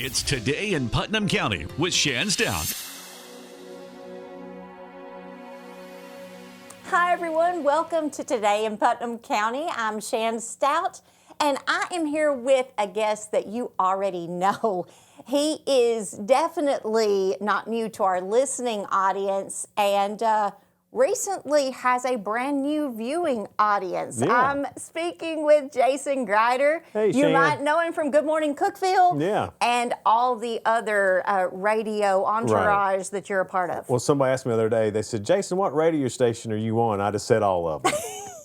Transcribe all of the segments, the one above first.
It's Today in Putnam County with Shan Stout. Hi, everyone. Welcome to Today in Putnam County. I'm Shan Stout, and I am here with a guest that you already know. He is definitely not new to our listening audience, and recently has a brand new viewing audience. Yeah. I'm speaking with Jason Grider. Hey, you Shan. might know him from Good Morning Cookville. Yeah. And all the other radio entourage that you're a part of. Well, somebody asked me the other day, they said, Jason, what radio station are you on? I just said all of them.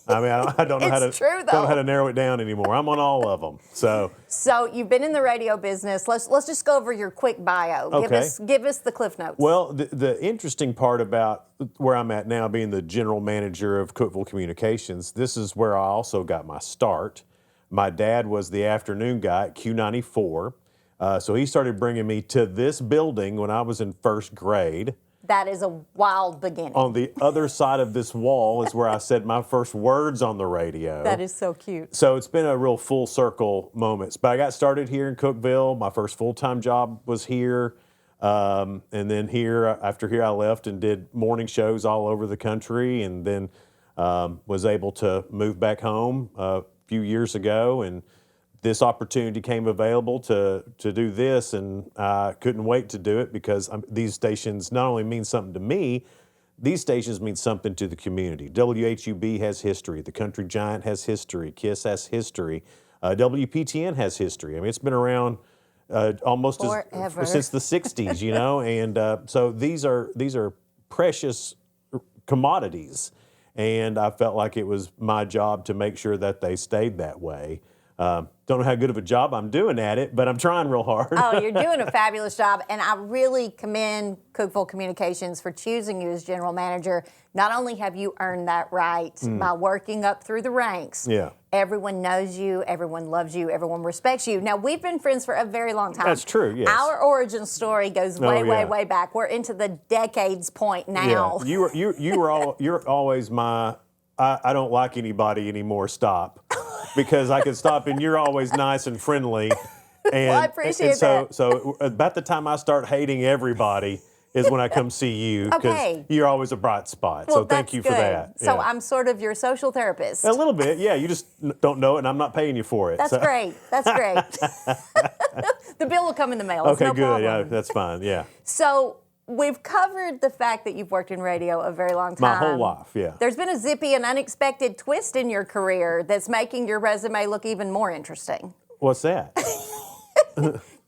I mean, I don't know It's true, though. don't know how to narrow it down anymore. I'm on all of them. So you've been in the radio business. Let's just go over your quick bio. Okay. Give us the Cliff Notes. well, the interesting part about where I'm at now, being the general manager of Cookville Communications, this is where I also got my start. My dad was the afternoon guy at Q94. So he started bringing me to this building when I was in first grade. That is a wild beginning. On the other side of this wall is where I said my first words on the radio. That is so cute. So it's been a real full circle moments. But I got started here in Cookville. My first full-time job was here. And then after here I left and did morning shows all over the country, and then was able to move back home a few years ago, and this opportunity came available to do this, and I couldn't wait to do it because these stations not only mean something to me, these stations mean something to the community. WHUB has history. The Country Giant has history. KISS has history. WPTN has history. I mean, it's been around almost since the 60s, you know, and so these are precious commodities, and I felt like it was my job to make sure that they stayed that way. Don't know how good of a job I'm doing at it, but I'm trying real hard. Oh, you're doing a fabulous job, and I really commend Cookville Communications for choosing you as general manager. Not only have you earned that right by working up through the ranks, Yeah. everyone knows you, everyone loves you, everyone respects you. Now, we've been friends for a very long time. That's true, yes. Our origin story goes way back. We're into the decades point now. Yeah. You're always my I don't like anybody anymore stop. Because I can stop, and you're always nice and friendly. And, Well, I appreciate that. So about the time I start hating everybody is when I come see you, because Okay. you're always a bright spot. Well, So thank you for good. that. So Yeah. I'm sort of your social therapist. A little bit, yeah. You just don't know it, and I'm not paying you for it. That's so. great. That's great. The bill will come in the mail. It's Okay, no good. problem. Yeah, that's fine. Yeah. So we've covered the fact that you've worked in radio a very long time. My whole life, yeah. There's been a zippy and unexpected twist in your career that's making your resume look even more interesting. What's that?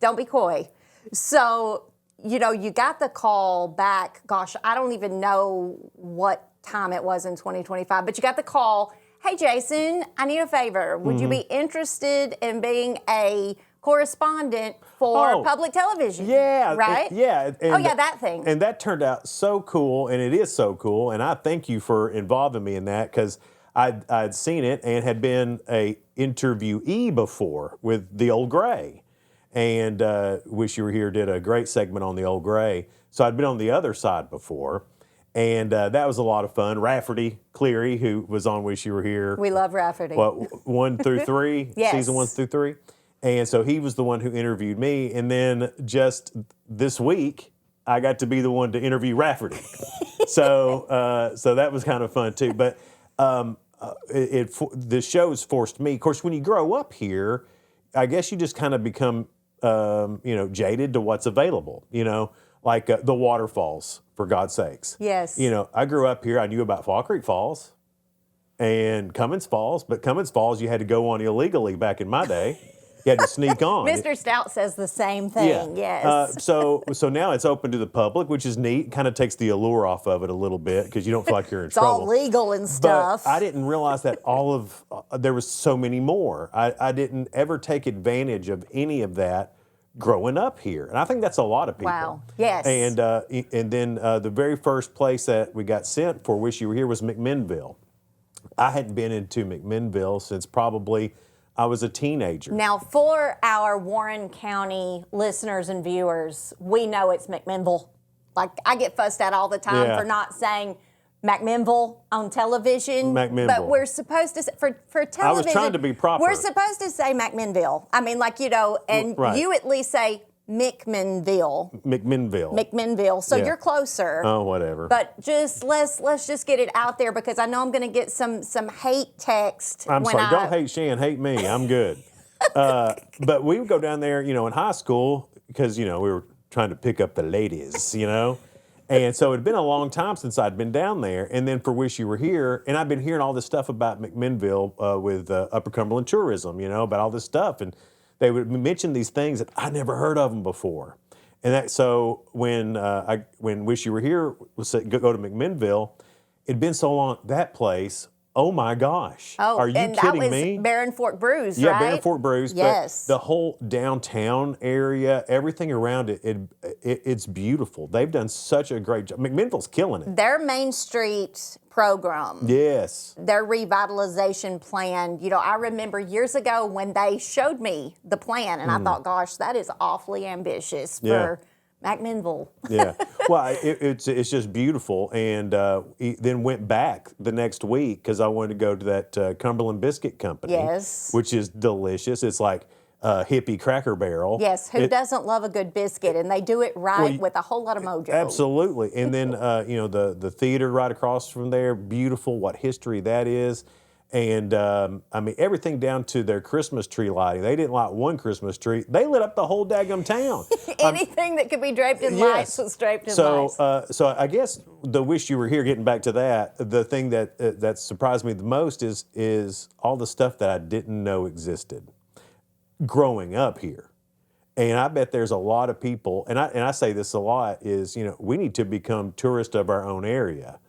Don't be coy. So, you got the call back, gosh, I don't even know what time it was in 2025, but you got the call, hey, Jason, I need a favor. Would you be interested in being a correspondent for public television? Yeah. Right? Yeah. Oh, yeah, that thing. And that turned out so cool, and it is so cool, and I thank you for involving me in that, because I'd seen it and had been a interviewee before with the Old Gray, and Wish You Were Here did a great segment on the Old Gray. So I'd been on the other side before, and that was a lot of fun. Rafferty Cleary, who was on Wish You Were Here. We love Rafferty. 1 through 3? Yes. Season 1 through 3? And so he was the one who interviewed me. And then just this week, I got to be the one to interview Rafferty. so that was kind of fun too. But the show has forced me. Of course, when you grow up here, I guess you just kind of become, jaded to what's available. Like the waterfalls, for God's sakes. Yes. I grew up here. I knew about Fall Creek Falls and Cummins Falls, but Cummins Falls you had to go on illegally back in my day. You had to sneak on. Mr. Stout says the same thing, yes. So now it's open to the public, which is neat. Kind of takes the allure off of it a little bit, because you don't feel like you're in trouble. It's all legal and stuff. But I didn't realize that there was so many more. I didn't ever take advantage of any of that growing up here. And I think that's a lot of people. Wow, yes. And then the very first place that we got sent for Wish You Were Here was McMinnville. I hadn't been into McMinnville since probably I was a teenager. Now, for our Warren County listeners and viewers, we know it's McMinnville. Like, I get fussed at all the time for not saying McMinnville on television. McMinnville. But we're supposed to, for television. I was trying to be proper. We're supposed to say McMinnville. I mean, and Right. you at least say McMinnville. McMinnville. So Yeah. you're closer. Oh, whatever. But just let's just get it out there because I know I'm going to get some hate text. I'm sorry. Don't hate Shan. Hate me. I'm good. But we would go down there, in high school because, we were trying to pick up the ladies, And so it had been a long time since I'd been down there. And then for Wish You Were Here, and I've been hearing all this stuff about McMinnville with Upper Cumberland tourism, about all this stuff. And they would mention these things that I never heard of them before. And so when Wish You Were Here was said, go to McMinnville, it'd been so long, that place, oh my gosh. Oh, are you and kidding that was me? Barron Fork Brews, Yeah, right? Barron Fork Brews. Yes. But the whole downtown area, everything around it's beautiful. They've done such a great job. McMinnville's killing it. Their Main Street program. Yes. Their revitalization plan. I remember years ago when they showed me the plan, and I thought, gosh, that is awfully ambitious for McMinnville. Yeah. Well, it's just beautiful. And then went back the next week because I wanted to go to that Cumberland Biscuit Company. Yes. Which is delicious. It's like hippie Cracker Barrel. Yes, who doesn't love a good biscuit? And they do it right with a whole lot of mojo. Absolutely. And then, the theater right across from there, beautiful, what history that is. And, everything down to their Christmas tree lighting. They didn't light one Christmas tree. They lit up the whole daggum town. Anything that could be draped in lights was draped in lights. So I guess the Wish You Were Here, getting back to that, the thing that surprised me the most is all the stuff that I didn't know existed growing up here. And I bet there's a lot of people, and I say this a lot, is, we need to become tourists of our own area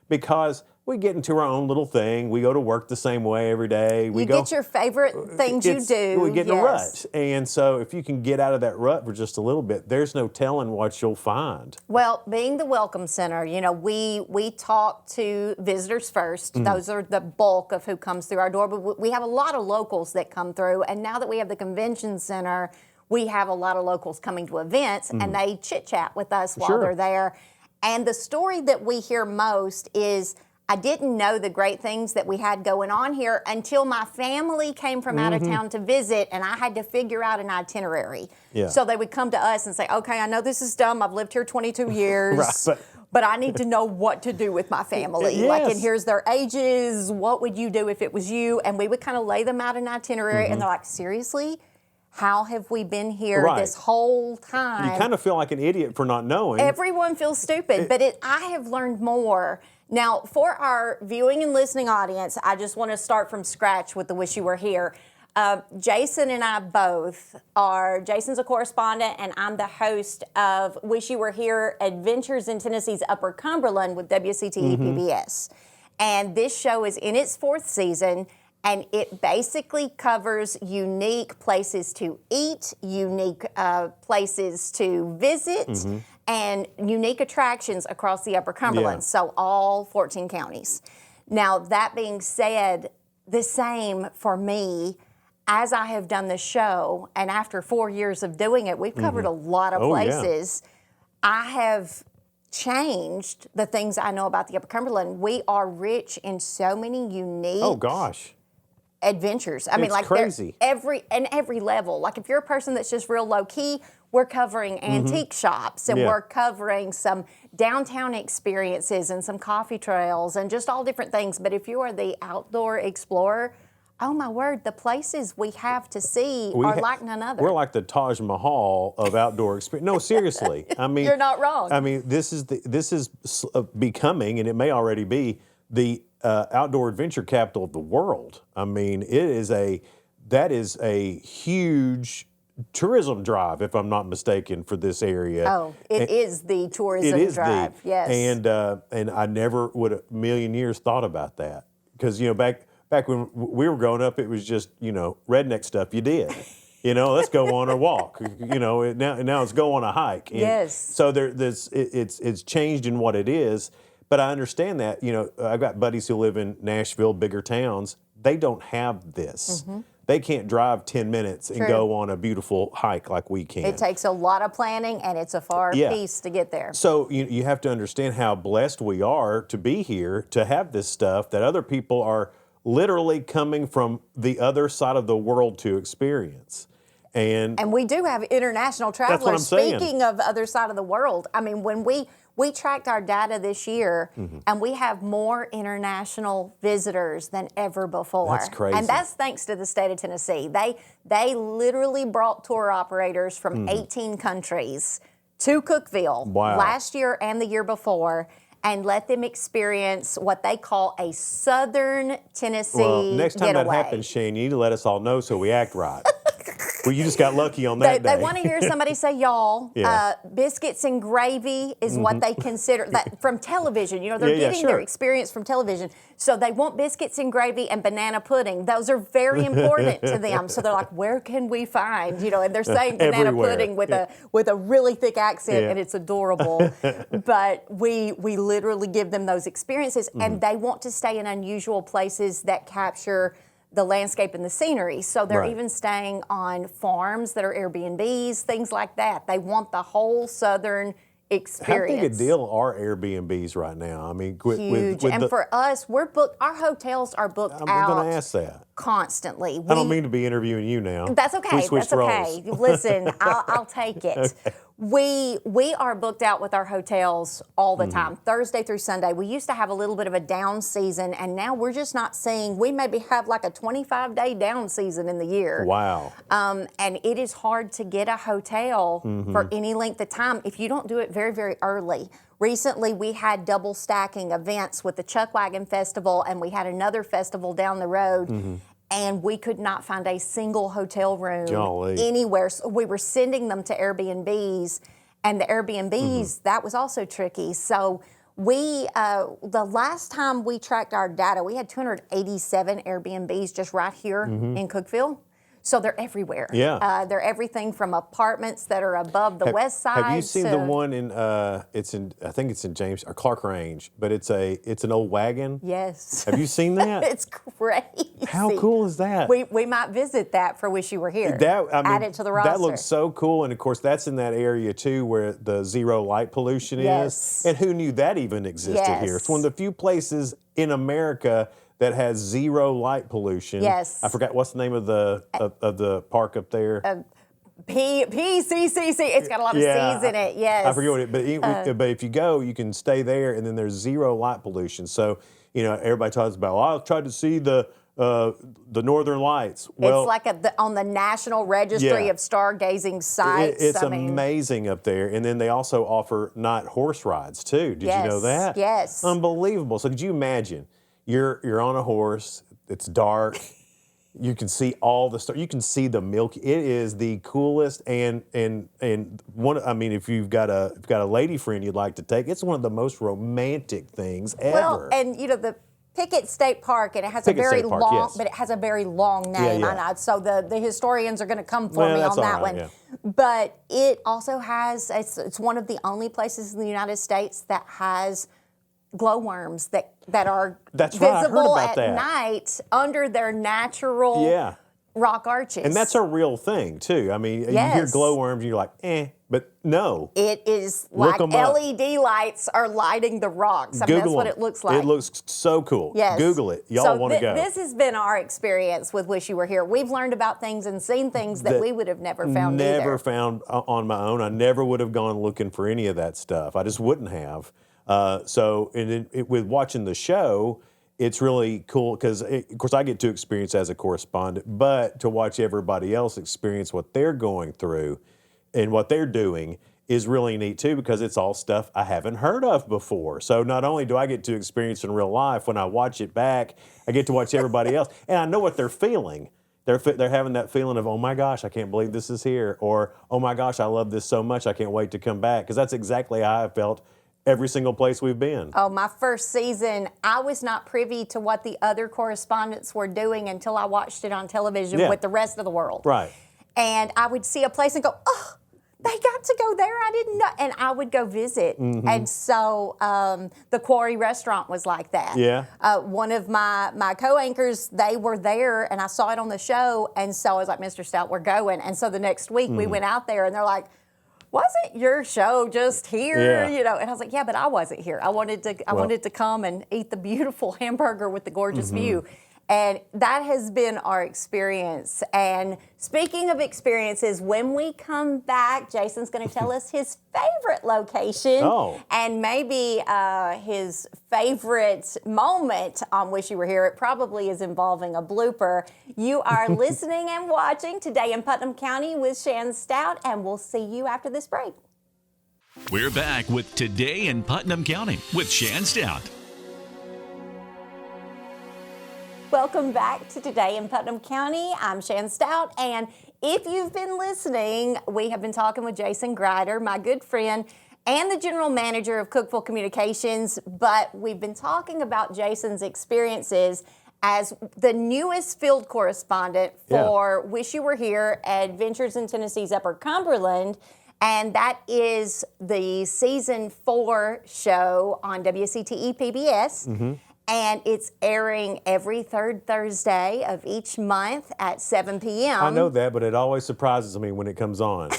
because we get into our own little thing. We go to work the same way every day. You get your favorite things you do. We get in a rut. And so if you can get out of that rut for just a little bit, there's no telling what you'll find. Well, being the Welcome Center, we talk to visitors first. Those are the bulk of who comes through our door. But we have a lot of locals that come through. And now that we have the convention center, we have a lot of locals coming to events, and they chit-chat with us while they're there. And the story that we hear most is, I didn't know the great things that we had going on here until my family came from out of town to visit, and I had to figure out an itinerary. Yeah. So they would come to us and say, okay, I know this is dumb. I've lived here 22 years. Right, but I need to know what to do with my family. Yes. And here's their ages. What would you do if it was you? And we would kind of lay them out an itinerary, and they're like, seriously? How have we been here this whole time? You kind of feel like an idiot for not knowing. Everyone feels stupid, but I have learned more. Now, for our viewing and listening audience, I just want to start from scratch with the Wish You Were Here. Jason and I both are, Jason's a correspondent, and I'm the host of Wish You Were Here, Adventures in Tennessee's Upper Cumberland with WCTE PBS. And this show is in its 4th season, and it basically covers unique places to eat, unique places to visit, and unique attractions across the Upper Cumberland, so all 14 counties. Now, that being said, the same for me, as I have done the show, and after 4 years of doing it, we've covered a lot of places. I have changed the things I know about the Upper Cumberland. We are rich in so many unique adventures. I mean, like crazy. every level. Like if you're a person that's just real low key, we're covering antique shops, and we're covering some downtown experiences and some coffee trails and just all different things. But if you are the outdoor explorer, oh my word, the places we have to see are like none other. We're like the Taj Mahal of outdoor experience. No, seriously. I mean, you're not wrong. I mean, this is becoming, and it may already be, the outdoor adventure capital of the world. I mean, that is a huge tourism drive, if I'm not mistaken, for this area. Oh, it is the tourism drive. Yes. And I never would have a million years thought about that, because back when we were growing up, it was just redneck stuff you did. Let's go on a walk. Now it's go on a hike. And yes. So it's changed in what it is. But I understand that, I've got buddies who live in Nashville, bigger towns. They don't have this. They can't drive 10 minutes and go on a beautiful hike like we can. It takes a lot of planning, and it's a far piece to get there. So you have to understand how blessed we are to be here, to have this stuff that other people are literally coming from the other side of the world to experience. And we do have international what I'm travelers. saying. Speaking of other side of the world, I mean, when we tracked our data this year, and we have more international visitors than ever before. That's crazy. And that's thanks to the state of Tennessee. They literally brought tour operators from 18 countries to Cookeville last year and the year before, and let them experience what they call a Southern Tennessee Well, next time getaway. that happens, Shane, you need to let us all know so we act right. Well, you just got lucky on that day. They want to hear somebody say y'all. Yeah. Biscuits and gravy is what they consider that from television. You know, they're getting their experience from television. So they want biscuits and gravy and banana pudding. Those are very important to them. So they're like, where can we find, you know, and they're saying banana Everywhere. pudding with a really thick accent, and it's adorable. But we literally give them those experiences, and they want to stay in unusual places that capture the landscape and the scenery. So they're even staying on farms that are Airbnbs, things like that. They want the whole Southern experience. How big a deal are Airbnbs right now? I mean, Huge. And for us, we're booked. Our hotels are booked I'm out going to ask that. constantly. I don't mean to be interviewing you now. That's okay. We switched That's okay. roles. Listen, I'll take it. Okay. We are booked out with our hotels all the time, Thursday through Sunday. We used to have a little bit of a down season, and now we're just not seeing. We maybe have like a 25-day down season in the year. Wow. And it is hard to get a hotel for any length of time if you don't do it very, very early. Recently, we had double stacking events with the Chuck Wagon Festival, and we had another festival down the road. And we could not find a single hotel room anywhere. So we were sending them to Airbnbs, and the Airbnbs, that was also tricky. So we, the last time we tracked our data, we had 287 Airbnbs just right here in Cookeville. So they're everywhere. Yeah. They're everything from apartments that are above the west side. Have you seen the one in? I think it's in James or Clark Range, but it's an old wagon. Yes. Have you seen that? It's crazy. How cool is that? We might visit that for Wish You Were Here. Add it to the roster. That looks so cool, and of course that's in that area too where the zero light pollution Yes. is. And who knew that even existed here? It's one of the few places in America that has zero light pollution. Yes. I forgot what's the name of the park up there. PCCC. It's got a lot of C's in it. Yes. I forget what it. But if you go, you can stay there, and then there's zero light pollution. So you know everybody talks about. Well, I tried to see the Northern Lights. Well, it's like on the National Registry of Stargazing Sites. It's amazing up there. And then they also offer night horse rides too. Did you know that? Yes. Unbelievable. So could you imagine? You're on a horse. It's dark. You can see all the stars. You can see the milk. It is the coolest and one. I mean, if you've got a lady friend you'd like to take, it's one of the most romantic things ever. Well, and you know the Pickett State Park, and it has Pickett a very State Park, long, yes. but it has a very long name. Yeah. So the historians are going to come for me on that one. Yeah. But it also has. It's one of the only places in the United States that has glowworms that are visible at night under their natural rock arches. And that's a real thing too. I mean, you hear glowworms and you're like, but no. It is like LED lights are lighting the rocks. I mean, that's what it looks like. It looks so cool. Yes. Google it. Y'all want to go. This has been our experience with Wish You Were Here. We've learned about things and seen things that we would have never found Never found on my own. I never would have gone looking for any of that stuff. I just wouldn't have. With watching the show, it's really cool because, of course, I get to experience as a correspondent, but to watch everybody else experience what they're going through and what they're doing is really neat too, because it's all stuff I haven't heard of before. So not only do I get to experience in real life, when I watch it back, I get to watch everybody else, and I know what they're feeling. They're having that feeling of, oh my gosh, I can't believe this is here, or oh my gosh, I love this so much, I can't wait to come back, because that's exactly how I felt every single place we've been. Oh, my first season, I was not privy to what the other correspondents were doing until I watched it on television with the rest of the world. Right. And I would see a place and go, oh, they got to go there. I didn't know. And I would go visit. And so the Quarry Restaurant was like that. Yeah. One of my co-anchors, they were there, and I saw it on the show. And so I was like, Mr. Stout, we're going. And so the next week we went out there, and they're like, wasn't your show just here? You know, and I was like, yeah, but I wasn't here. I wanted to come and eat the beautiful hamburger with the gorgeous view. And that has been our experience. And speaking of experiences, when we come back, Jason's going to tell us his favorite location and maybe his favorite moment on Wish You Were Here. It probably is involving a blooper. You are listening and watching Today in Putnam County with Shan Stout, and we'll see you after this break. We're back with Today in Putnam County with Shan Stout. Welcome back to Today in Putnam County. I'm Shan Stout, and if you've been listening, we have been talking with Jason Grider, my good friend, and the general manager of Cookeville Communications, but we've been talking about Jason's experiences as the newest field correspondent for Wish You Were Here, Adventures in Tennessee's Upper Cumberland, and that is the season 4 show on WCTE PBS. And it's airing every third Thursday of each month at 7 p.m. I know that, but it always surprises me when it comes on.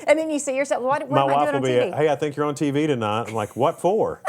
And then you see yourself, what My am I wife doing will on be, TV? hey, I think you're on TV tonight. I'm like, what for?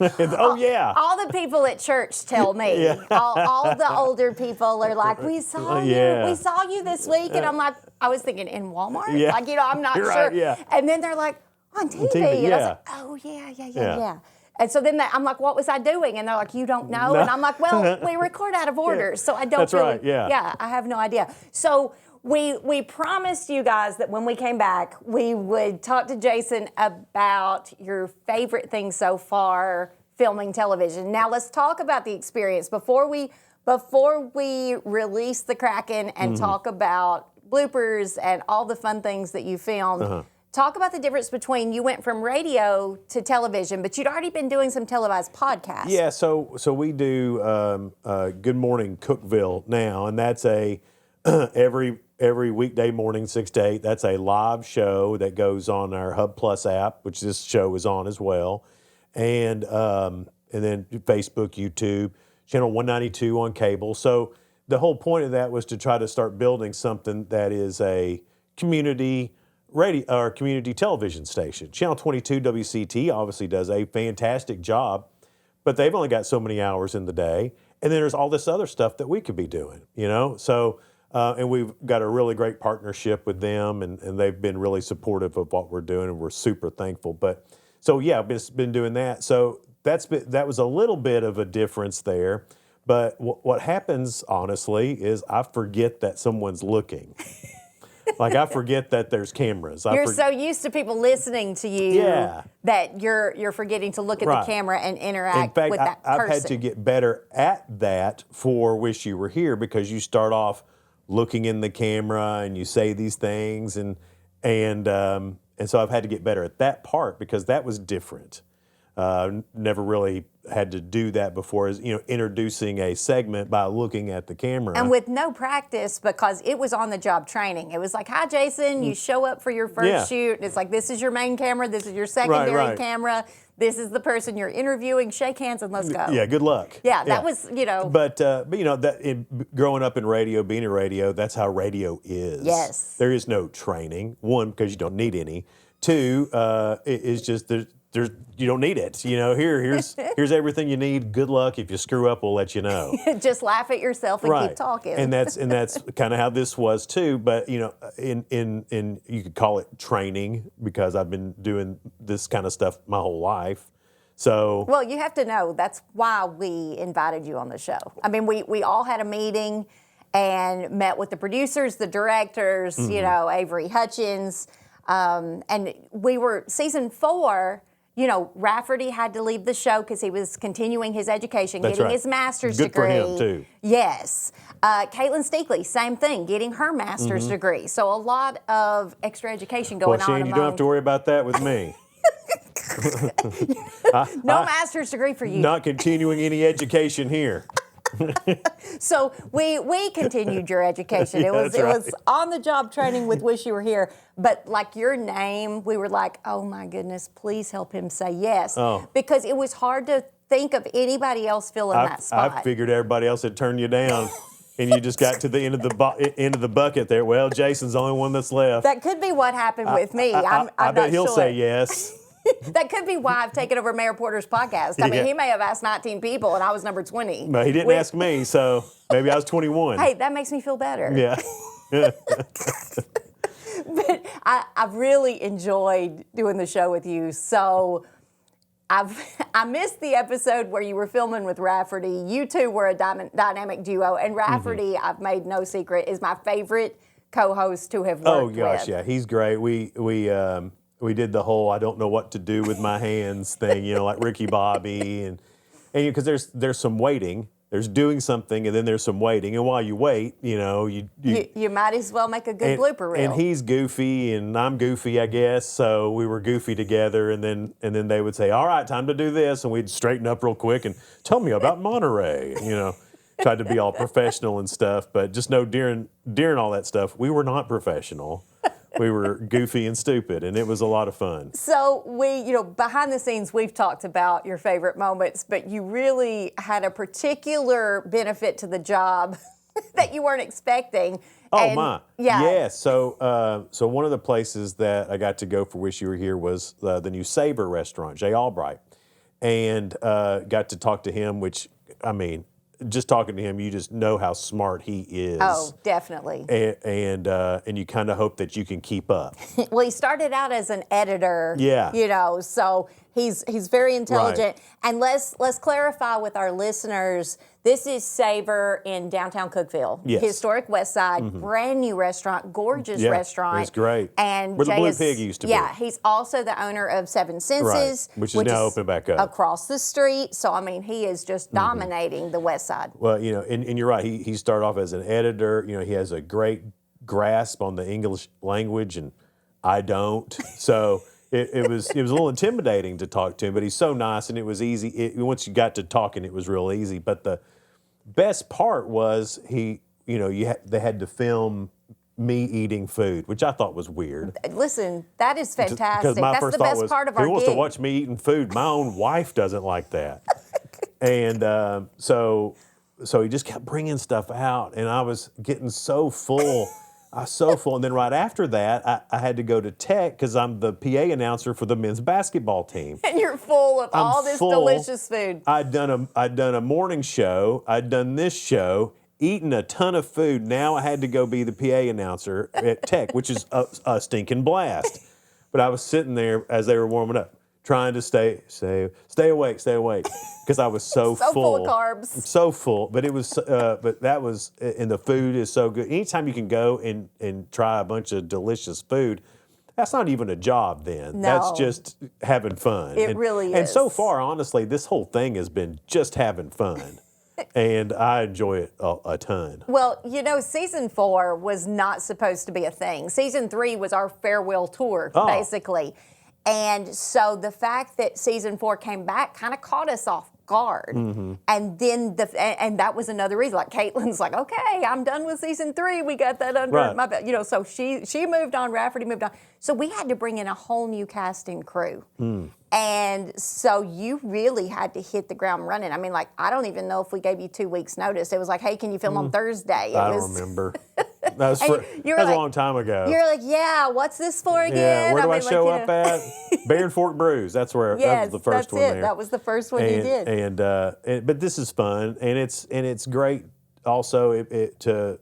Oh, yeah. All the people at church tell me. All the older people are like, we saw you this week. And I'm like, I was thinking, in Walmart? Yeah. Like, I'm not You're sure. right, yeah. And then they're like, on TV. And I was like, oh, yeah. And so then I'm like, what was I doing? And they're like, you don't know? No. And I'm like, well, we record out of order, so I don't That's really, right, yeah. I have no idea. So we promised you guys that when we came back, we would talk to Jason about your favorite thing so far filming television. Now let's talk about the experience. Before we release the Kraken and talk about bloopers and all the fun things that you filmed, talk about the difference between, you went from radio to television, but you'd already been doing some televised podcasts. Yeah, so we do Good Morning Cookeville now, and that's a every weekday morning, 6 to 8. That's a live show that goes on our Hub Plus app, which this show is on as well, and then Facebook, YouTube, channel 192 on cable. So the whole point of that was to try to start building something that is a community radio or community television station. Channel 22 WCT obviously does a fantastic job, but they've only got so many hours in the day. And then there's all this other stuff that we could be doing, So, and we've got a really great partnership with them, and they've been really supportive of what we're doing, and we're super thankful. But so yeah, I've been doing that. So that was a little bit of a difference there. But what happens, honestly, is I forget that someone's looking. Like, I forget that there's cameras. You're so used to people listening to you that you're forgetting to look at the camera and interact with that person. I've had to get better at that for Wish You Were Here, because you start off looking in the camera and you say these things, and so I've had to get better at that part, because that was different. Never really had to do that before, as introducing a segment by looking at the camera. And with no practice, because it was on the job training. It was like, hi, Jason, you show up for your first shoot. It's like, this is your main camera, this is your secondary camera, this is the person you're interviewing, shake hands and let's go. Yeah, good luck. Yeah, that was, But growing up in radio, being in radio, that's how radio is. Yes. There is no training. One, because you don't need any. Two, it's just you don't need it. Here's everything you need. Good luck. If you screw up, we'll let you know. Just laugh at yourself and keep talking. And that's kind of how this was too. But in you could call it training, because I've been doing this kind of stuff my whole life. So well, you have to know that's why we invited you on the show. I mean, we all had a meeting and met with the producers, the directors, Avery Hutchins, and we were season 4. Rafferty had to leave the show because he was continuing his education, getting his master's degree. Good for him, too. Yes. Caitlin Steakley, same thing, getting her master's degree. So a lot of extra education going on. Well, Shane, you don't have to worry about that with me. No master's degree for you. Not continuing any education here. So we continued your education. It was on the job training with Wish You Were Here. But like your name, we were like, oh my goodness, please help him say yes. Because it was hard to think of anybody else filling that spot. I figured everybody else had turned you down. And you just got to the end of the bucket there. Well, Jason's the only one that's left. That could be what happened with me. I'm I bet not he'll sure. say yes. That could be why I've taken over Mayor Porter's podcast. I mean, Yeah. he may have asked 19 people, and I was number 20. But he didn't ask me, so maybe I was 21. Hey, that makes me feel better. Yeah. But I've really enjoyed doing the show with you. So I missed the episode where you were filming with Rafferty. You two were a dynamic duo, and Rafferty, I've made no secret, is my favorite co-host to have worked with. Oh gosh, yeah, he's great. We did the whole I don't know what to do with my hands thing, like Ricky Bobby, and because there's some waiting. There's doing something, and then there's some waiting. And while you wait, You might as well make a good blooper reel. And he's goofy, and I'm goofy, I guess. So we were goofy together, and then they would say, "All right, time to do this," and we'd straighten up real quick and tell me about Monterey. Tried to be all professional and stuff, but just know during all that stuff, we were not professional. We were goofy and stupid, and it was a lot of fun. So behind the scenes, we've talked about your favorite moments, but you really had a particular benefit to the job that you weren't expecting. Oh, my. Yeah. Yeah. So one of the places that I got to go for Wish You Were Here was the new Sabre restaurant, Jay Albright, and got to talk to him, which, I mean, just talking to him, you just know how smart he is. Oh, definitely. And you kind of hope that you can keep up. Well, he started out as an editor. Yeah. So he's very intelligent. Right. And let's clarify with our listeners, this is Sabre in downtown Cookeville. Yes. Historic West Side, brand new restaurant, gorgeous restaurant. It's great. And Where the Jay Blue is- Pig used to be. Yeah, he's also the owner of Seven Senses. Right, which is now open back up. Across the street. So, I mean, he is just dominating the West Side. Well, and you're right. He started off as an editor. He has a great grasp on the English language, and I don't. So it was a little intimidating to talk to him, but he's so nice, and it was easy. Once you got to talking, it was real easy. But the best part was they had to film me eating food, which I thought was weird. Listen, that is fantastic. Because my That's first the thought best was, part of who our wants gig. to watch me eating food? My own wife doesn't like that. And so he just kept bringing stuff out, and I was getting so full. I was so full. And then right after that, I had to go to tech because I'm the PA announcer for the men's basketball team. And you're full of all this full. delicious food. I'd done a morning show. I'd done this show, eaten a ton of food. Now I had to go be the PA announcer at tech, which is a stinking blast. But I was sitting there as they were warming up, trying to stay awake, because I was so full of carbs. So full, but it was, but that was, and the food is so good. Anytime you can go and try a bunch of delicious food, that's not even a job then. No. That's just having fun. It really And is. so far, honestly, this whole thing has been just having fun. And I enjoy it a ton. Well, season 4 was not supposed to be a thing. Season 3 was our farewell tour, basically. And so the fact that season 4 came back kind of caught us off guard. And then and that was another reason. Like Caitlin's like, okay, I'm done with season 3. We got that under my belt. So she moved on, Rafferty moved on. So we had to bring in a whole new cast and crew. And so you really had to hit the ground running. I mean, I don't even know if we gave you 2 weeks notice. It was like, hey, can you film on Thursday? I don't remember. That was a long time ago. You're like, yeah, what's this for again? Yeah, where do I show up at? Baron Fork Brews. That's where that was the first one there. That was the first one you did. But this is fun, and it's great also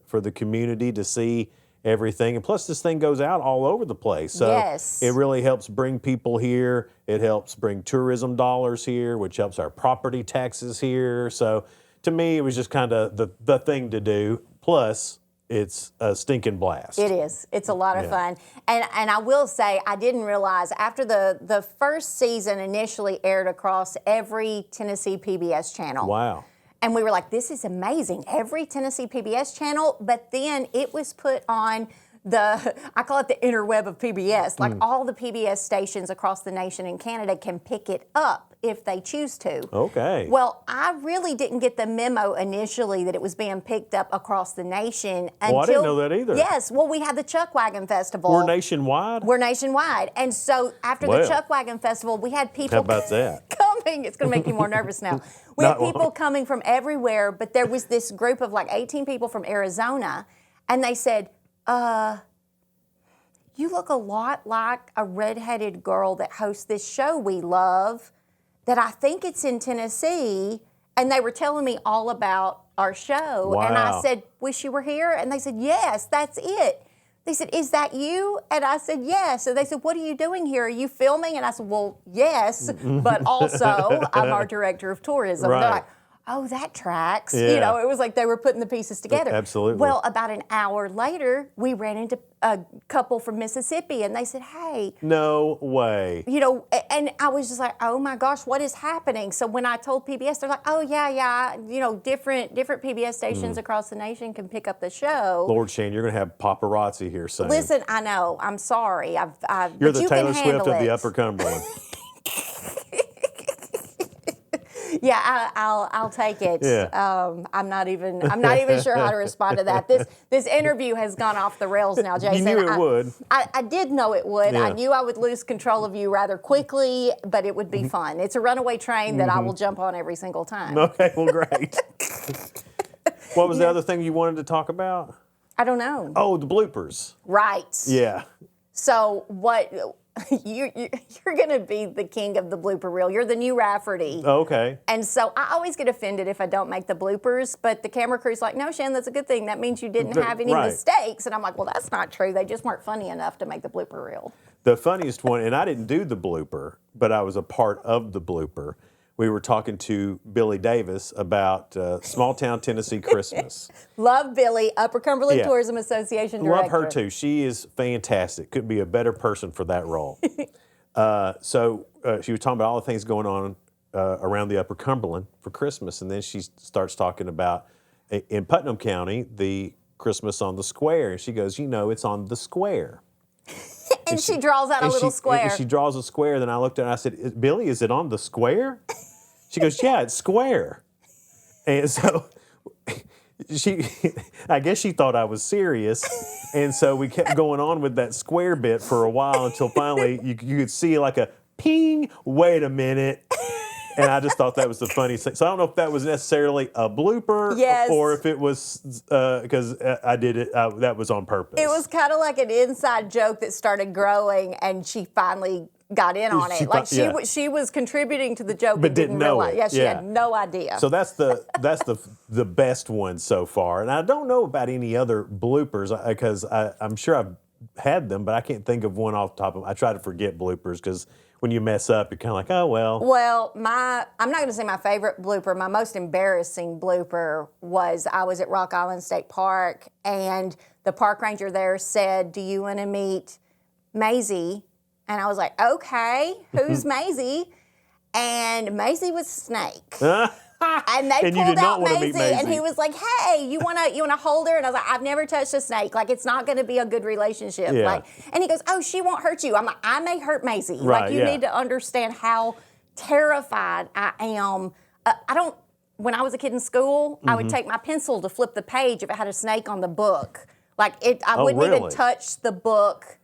for the community to see everything. And plus, this thing goes out all over the place. So it really helps bring people here. It helps bring tourism dollars here, which helps our property taxes here. So to me, it was just kind of the thing to do. Plus, it's a stinking blast. It is. It's a lot of fun. And I will say, I didn't realize after the first season initially aired across every Tennessee PBS channel. Wow. And we were like, this is amazing. Every Tennessee PBS channel, but then it was put on I call it the interweb of PBS. Like all the PBS stations across the nation and Canada can pick it up if they choose to. Okay. Well, I really didn't get the memo initially that it was being picked up across the nation until... Well, I didn't know that either. Yes. Well, we had the Chuck Wagon Festival. We're nationwide? We're nationwide. And so after the Chuck Wagon Festival, we had people... How about that? Coming. It's going to make you more nervous now. We had people coming from everywhere, but there was this group of 18 people from Arizona, and they said, you look a lot like a redheaded girl that hosts this show we love, that I think it's in Tennessee. And they were telling me all about our show. Wow. And I said, wish you were here. And they said, yes, that's it. They said, is that you? And I said, yes. And they said, what are you doing here? Are you filming? And I said, well, yes, but also I'm our director of tourism. Right. They're like, oh, that tracks. Yeah. You know, it was like they were putting the pieces together. Absolutely. Well, about an hour later, we ran into a couple from Mississippi, and they said, hey. No way. You know, and I was just like, oh my gosh, what is happening? So when I told PBS, they're like, oh yeah, you know, different PBS stations across the nation can pick up the show. Lord Shan, you're going to have paparazzi here soon. Listen, I know, I'm sorry. You're but the you Taylor can Swift handle of the it. Upper Cumberland. Yeah, I'll take it. Yeah. I'm not even sure how to respond to that. This interview has gone off the rails now, Jason. You knew it would. I did know it would. Yeah. I knew I would lose control of you rather quickly, but it would be fun. It's a runaway train that I will jump on every single time. Okay, well, great. What was the other thing you wanted to talk about? I don't know. Oh, the bloopers. Right. Yeah. So what? You're going to be the king of the blooper reel. You're the new Rafferty. Okay. And so I always get offended if I don't make the bloopers, but the camera crew's like, no, Shan, that's a good thing. That means you didn't have any Right. mistakes. And I'm like, well, that's not true. They just weren't funny enough to make the blooper reel. The funniest one, and I didn't do the blooper, but I was a part of the blooper. We were talking to Billy Davis about small town Tennessee Christmas. Love Billy, Upper Cumberland Yeah. Tourism Association director. Love her too. She is fantastic. Couldn't be a better person for that role. So she was talking about all the things going on around the Upper Cumberland for Christmas, and then she starts talking about in Putnam County the Christmas on the square, and she goes, you know, it's on the square. And she draws out a little square. And she draws a square. Then I looked at her and I said, Billy, is it on the square? She goes, yeah, it's square. And so I guess she thought I was serious. And so we kept going on with that square bit for a while until finally you could see like a ping, wait a minute. And I just thought that was the funniest thing. So I don't know if that was necessarily a blooper or if it was because I did it, that was on purpose. It was kind of like an inside joke that started growing, and she finally got in on it. Like she was contributing to the joke, but didn't know realize. it. Yeah, she had no idea. So that's the best one so far. And I don't know about any other bloopers because I'm sure I've had them, but I can't think of one off the top of. I try to forget bloopers because when you mess up, you're kind of like, oh well. Well, I'm not going to say my favorite blooper. My most embarrassing blooper was I was at Rock Island State Park, and the park ranger there said, "Do you want to meet Maisie?" And I was like, "Okay, who's Maisie?" And Maisie was Snake. And they pulled out Maisie, and he was like, "Hey, you wanna hold her?" And I was like, "I've never touched a snake. Like, it's not going to be a good relationship." Yeah. Like, and he goes, "Oh, she won't hurt you." I'm like, "I may hurt Maisie. Right, like, you need to understand how terrified I am." When I was a kid in school, I would take my pencil to flip the page if it had a snake on the book. Like, I wouldn't even touch the book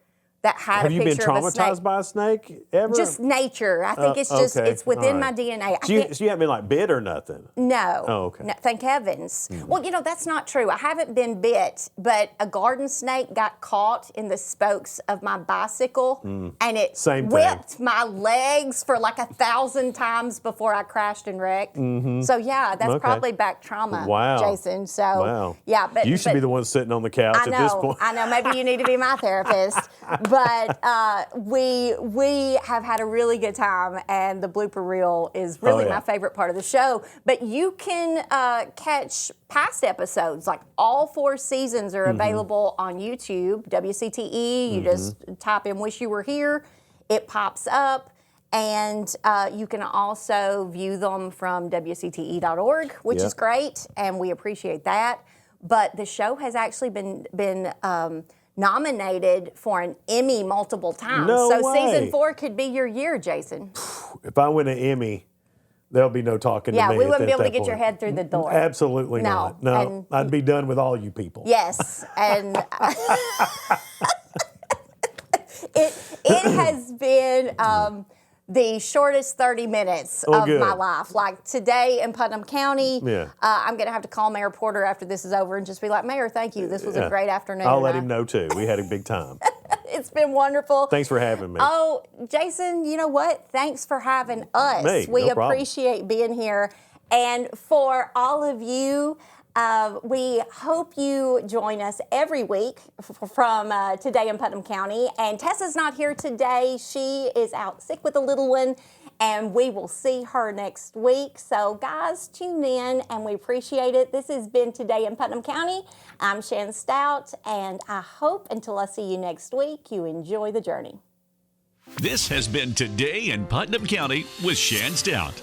that had Have a you been picture of a snake. traumatized by a snake ever? Just nature. I think it's just, okay. it's within All my right. DNA. So you haven't been like bit or nothing? No. Oh, okay. No, thank heavens. Well, that's not true. I haven't been bit, but a garden snake got caught in the spokes of my bicycle, and it whipped my legs for like 1,000 times before I crashed and wrecked. So yeah, that's probably back trauma, Jason. So yeah, but you should be the one sitting on the couch at this point. I know. Maybe you need to be my therapist. But we have had a really good time, and the blooper reel is really my favorite part of the show. But you can catch past episodes, like all 4 seasons are available on YouTube, WCTE. You just type in "Wish You Were Here," it pops up. And you can also view them from WCTE.org, which is great, and we appreciate that. But the show has actually been nominated for an Emmy multiple times. No so way. season 4 could be your year, Jason. If I win an Emmy, there'll be no talking to me. Yeah, we wouldn't be able to that get your point. head through the door. Absolutely not. No, and I'd be done with all you people. Yes, and it has been the shortest 30 minutes of my life. Like today in Putnam County, I'm going to have to call Mayor Porter after this is over and just be like, "Mayor, thank you. This was a great afternoon." I'll let him know too. We had a big time. It's been wonderful. Thanks for having me. Oh, Jason, you know what? Thanks for having us. Me, We no problem. appreciate being here. And for all of you, we hope you join us every week from Today in Putnam County. And Tessa's not here today. She is out sick with a little one, and we will see her next week. So, guys, tune in, and we appreciate it. This has been Today in Putnam County. I'm Shan Stout, and I hope until I see you next week, you enjoy the journey. This has been Today in Putnam County with Shan Stout.